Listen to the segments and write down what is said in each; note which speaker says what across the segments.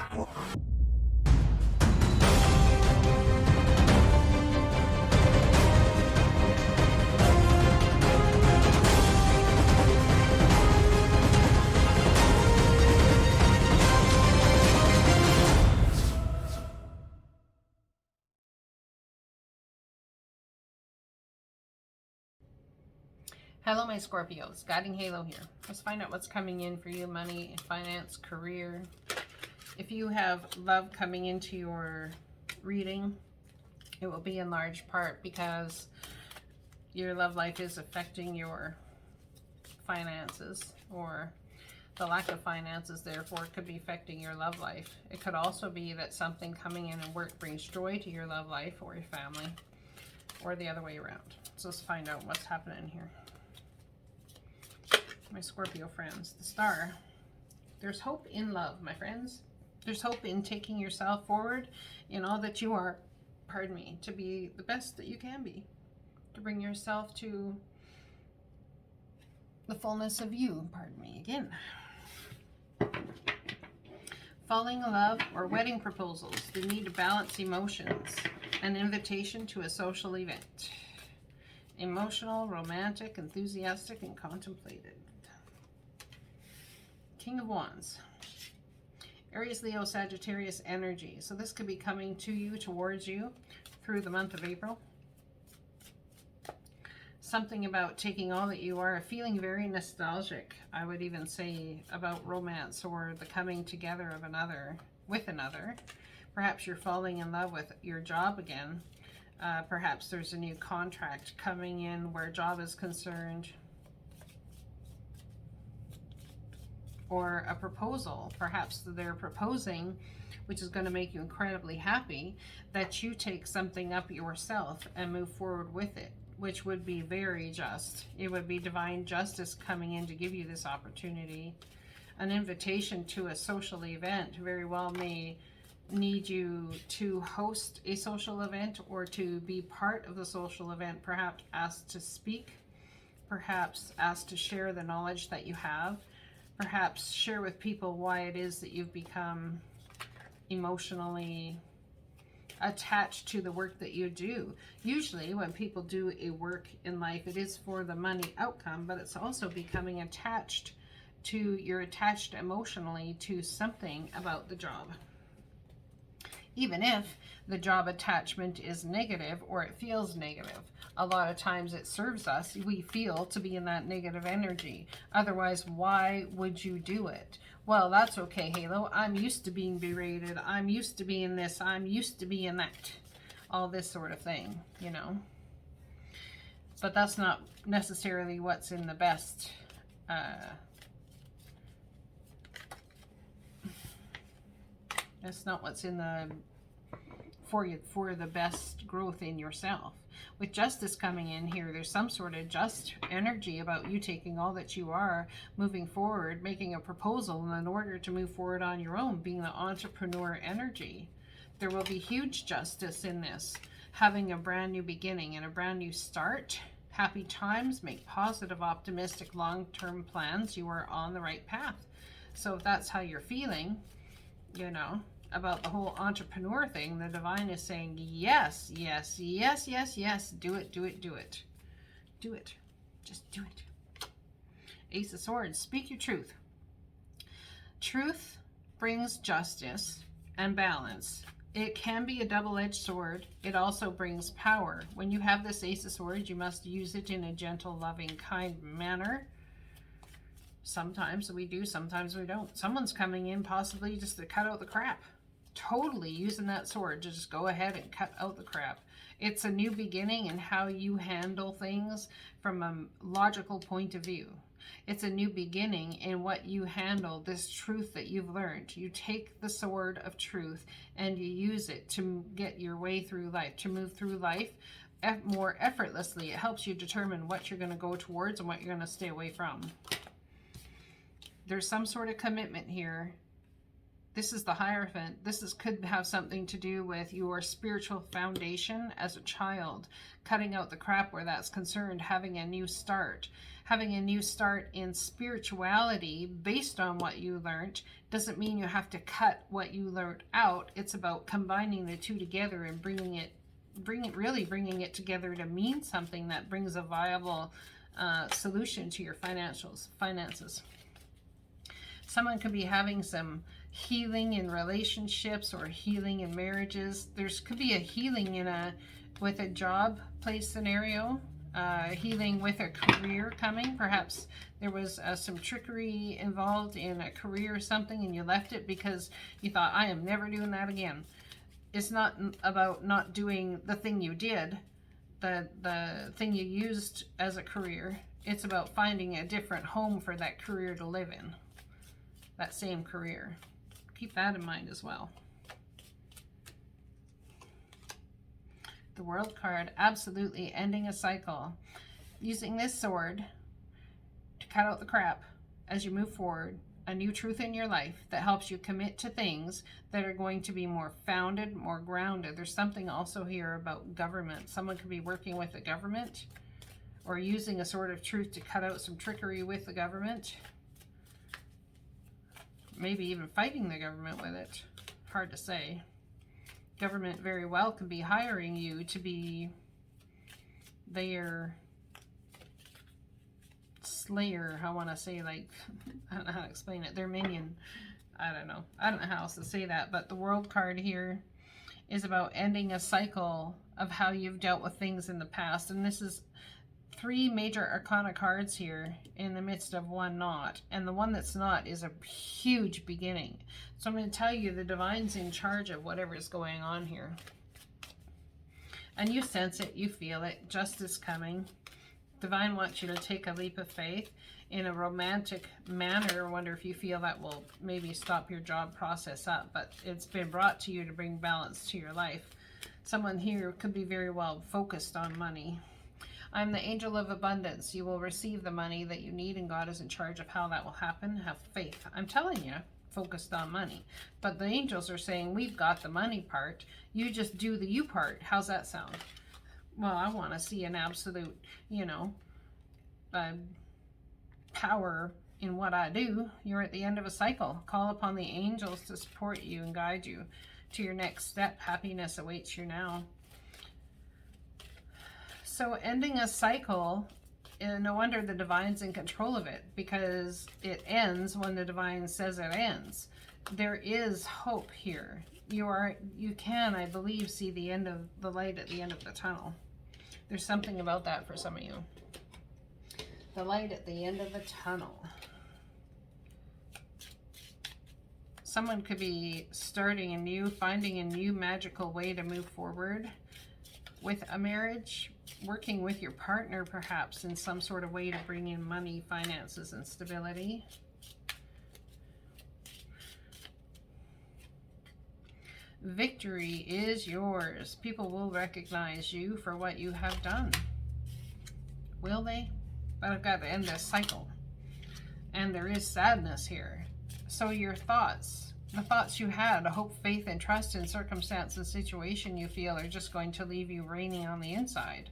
Speaker 1: Hello, my Scorpios. Guiding Halo here. Let's find out what's coming in for you. Money, finance, career. If you have love coming into your reading, it will be in large part because your love life is affecting your finances, or the lack of finances, therefore, could be affecting your love life. It could also be that something coming in and work brings joy to your love life or your family, or the other way around. So let's find out what's happening here. My Scorpio friends, the star. There's hope in love, my friends. There's hope in taking yourself forward in all that you are, pardon me, to be the best that you can be, to bring yourself to the fullness of you, pardon me again. Falling in love or wedding proposals. They need to balance emotions. An invitation to a social event. Emotional, romantic, enthusiastic, and contemplated. King of Wands. Aries, Leo, Sagittarius energy. So this could be coming to you, towards you, through the month of April. Something about taking all that you are, feeling very nostalgic, I would even say, about romance or the coming together of another, with another. Perhaps you're falling in love with your job again. Perhaps there's a new contract coming in where job is concerned. Or a proposal. Perhaps they're proposing, which is going to make you incredibly happy, that you take something up yourself and move forward with it, which would be very just. It would be divine justice coming in to give you this opportunity. An invitation to a social event very well may need you to host a social event or to be part of the social event, perhaps asked to speak, perhaps asked to share the knowledge that you have, perhaps share with people why it is that you've become emotionally attached to the work that you do. Usually when people do a work in life, it is for the money outcome, but it's also becoming attached to, you're attached emotionally to something about the job. Even if the job attachment is negative or it feels negative, a lot of times it serves us, we feel, to be in that negative energy. Otherwise, why would you do it? Well, that's okay, Halo. I'm used to being berated. I'm used to being this. I'm used to being that. All this sort of thing, you know. But that's not necessarily what's in the best that's not what's in the for the best growth in yourself. With justice coming in here, there's some sort of just energy about you taking all that you are, moving forward, making a proposal in order to move forward on your own, being the entrepreneur energy. There will be huge justice in this, having a brand new beginning and a brand new start. Happy times, make positive, optimistic, long-term plans. You are on the right path. So if that's how you're feeling, you know, about the whole entrepreneur thing, the divine is saying, yes, yes, yes, yes, yes, do it, do it, do it. Do it. Just do it. Ace of Swords, speak your truth. Truth brings justice and balance. It can be a double-edged sword. It also brings power. When you have this Ace of Swords, you must use it in a gentle, loving, kind manner. Sometimes we do, sometimes we don't. Someone's coming in possibly just to cut out the crap. Totally using that sword to just go ahead and cut out the crap. It's a new beginning in how you handle things from a logical point of view. It's a new beginning in what you handle, this truth that you've learned. You take the sword of truth and you use it to get your way through life, to move through life more effortlessly. It helps you determine what you're going to go towards and what you're going to stay away from. There's some sort of commitment here This is the Hierophant. Could have something to do with your spiritual foundation as a child, cutting out the crap where that's concerned, having a new start. Having a new start in spirituality based on what you learned doesn't mean you have to cut what you learned out. It's about combining the two together and bringing it together to mean something that brings a viable solution to your finances. Someone could be having some healing in relationships or healing in marriages. Could be a healing with a job place scenario, healing with a career coming. Perhaps there was some trickery involved in a career or something, and you left it because you thought, I am never doing that again. It's not about not doing the thing you did, the thing you used as a career. It's about finding a different home for that career to live in. That same career. Keep that in mind as well. The World card, absolutely ending a cycle. Using this sword to cut out the crap as you move forward. A new truth in your life that helps you commit to things that are going to be more founded, more grounded. There's something also here about government. Someone could be working with the government or using a sword of truth to cut out some trickery with the government. Maybe even fighting the government with it. Hard to say. Government very well could be hiring you to be their slayer. I want to say, like, I don't know how to explain it. Their minion. I don't know how else to say that. But the World card here is about ending a cycle of how you've dealt with things in the past. And this is 3 major arcana cards here in the midst of one knot, and the one that's not is a huge beginning. So I'm going to tell you the divine's in charge of whatever is going on here, and you sense it, you feel it. Justice coming. Divine wants you to take a leap of faith in a romantic manner. I wonder if you feel that will maybe stop your job process up, but it's been brought to you to bring balance to your life. Someone here could be very well focused on money. I'm the angel of abundance. You will receive the money that you need, and God is in charge of how that will happen. Have faith. I'm telling you, focused on money. But the angels are saying, we've got the money part. You just do the you part. How's that sound? Well, I want to see an absolute, power in what I do. You're at the end of a cycle. Call upon the angels to support you and guide you to your next step. Happiness awaits you now. So ending a cycle, no wonder the divine's in control of it, because it ends when the divine says it ends. There is hope here. You can, I believe, see the end of the light at the end of the tunnel. There's something about that for some of you. The light at the end of the tunnel. Someone could be starting anew, finding a new magical way to move forward with a marriage, working with your partner perhaps in some sort of way to bring in money, finances, and stability. Victory is yours. People will recognize you for what you have done. Will they? But I've got to end this cycle. And there is sadness here. So your thoughts, the thoughts you had, hope, faith, and trust in circumstance and situation you feel are just going to leave you raining on the inside.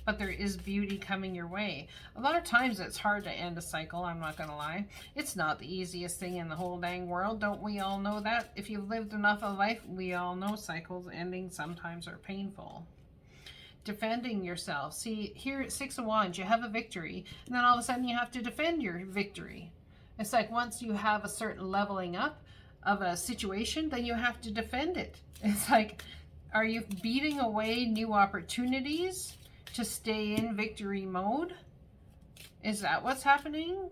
Speaker 1: But there is beauty coming your way. A lot of times it's hard to end a cycle, I'm not going to lie. It's not the easiest thing in the whole dang world. Don't we all know that? If you've lived enough of life, we all know cycles ending sometimes are painful. Defending yourself. See, here at 6 of Wands, you have a victory, and then all of a sudden you have to defend your victory. It's like once you have a certain leveling up of a situation, then you have to defend it. It's like, are you beating away new opportunities to stay in victory mode? Is that what's happening?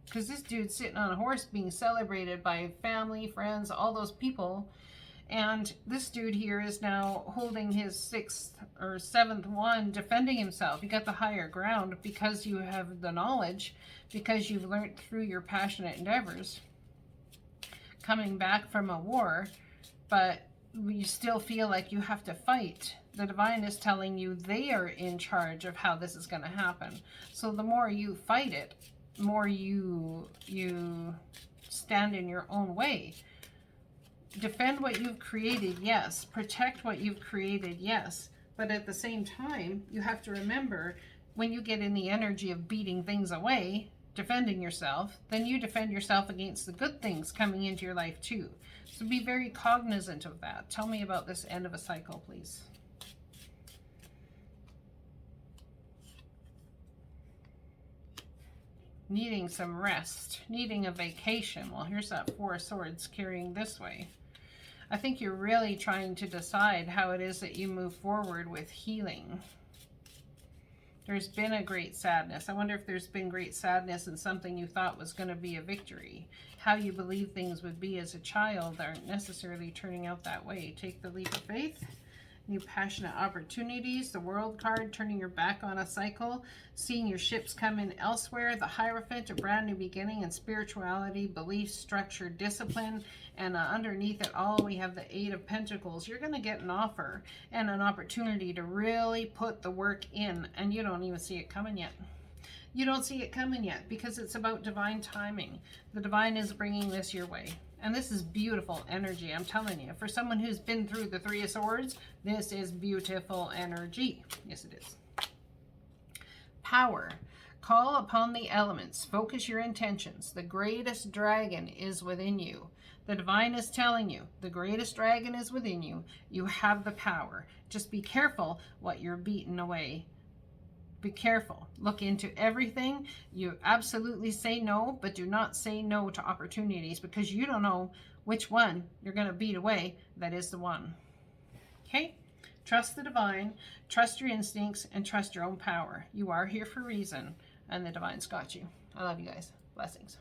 Speaker 1: Because this dude's sitting on a horse being celebrated by family, friends, all those people. And this dude here is now holding his 6th or 7th wand, defending himself. You got the higher ground because you have the knowledge, because you've learned through your passionate endeavors, coming back from a war, but you still feel like you have to fight. The divine is telling you they are in charge of how this is going to happen. So the more you fight it, more you stand in your own way. defend what you've created, yes. Protect what you've created, yes. But at the same time, you have to remember, when you get in the energy of beating things away, defending yourself, then you defend yourself against the good things coming into your life too. So be very cognizant of that. Tell me about this end of a cycle, please. Needing some rest, needing a vacation. Well, here's that Four of Swords carrying this way. I think you're really trying to decide how it is that you move forward with healing. There's been a great sadness. I wonder if there's been great sadness in something you thought was going to be a victory. How you believe things would be as a child aren't necessarily turning out that way. Take the leap of faith. New passionate opportunities. The World card, turning your back on a cycle. Seeing your ships come in elsewhere. The Hierophant, a brand new beginning in spirituality, belief, structure, discipline. And underneath it all, we have the Eight of Pentacles. You're going to get an offer and an opportunity to really put the work in. And you don't even see it coming yet. You don't see it coming yet because it's about divine timing. The divine is bringing this your way. And this is beautiful energy, I'm telling you. For someone who's been through the Three of Swords, this is beautiful energy. Yes, it is. Power. Call upon the elements. Focus your intentions. The greatest dragon is within you. The divine is telling you, the greatest dragon is within you. You have the power. Just be careful what you're beating away. Be careful. Look into everything. You absolutely say no, but do not say no to opportunities because you don't know which one you're going to beat away. That is the one. Okay? Trust the divine, trust your instincts, and trust your own power. You are here for a reason, and the divine's got you. I love you guys. Blessings.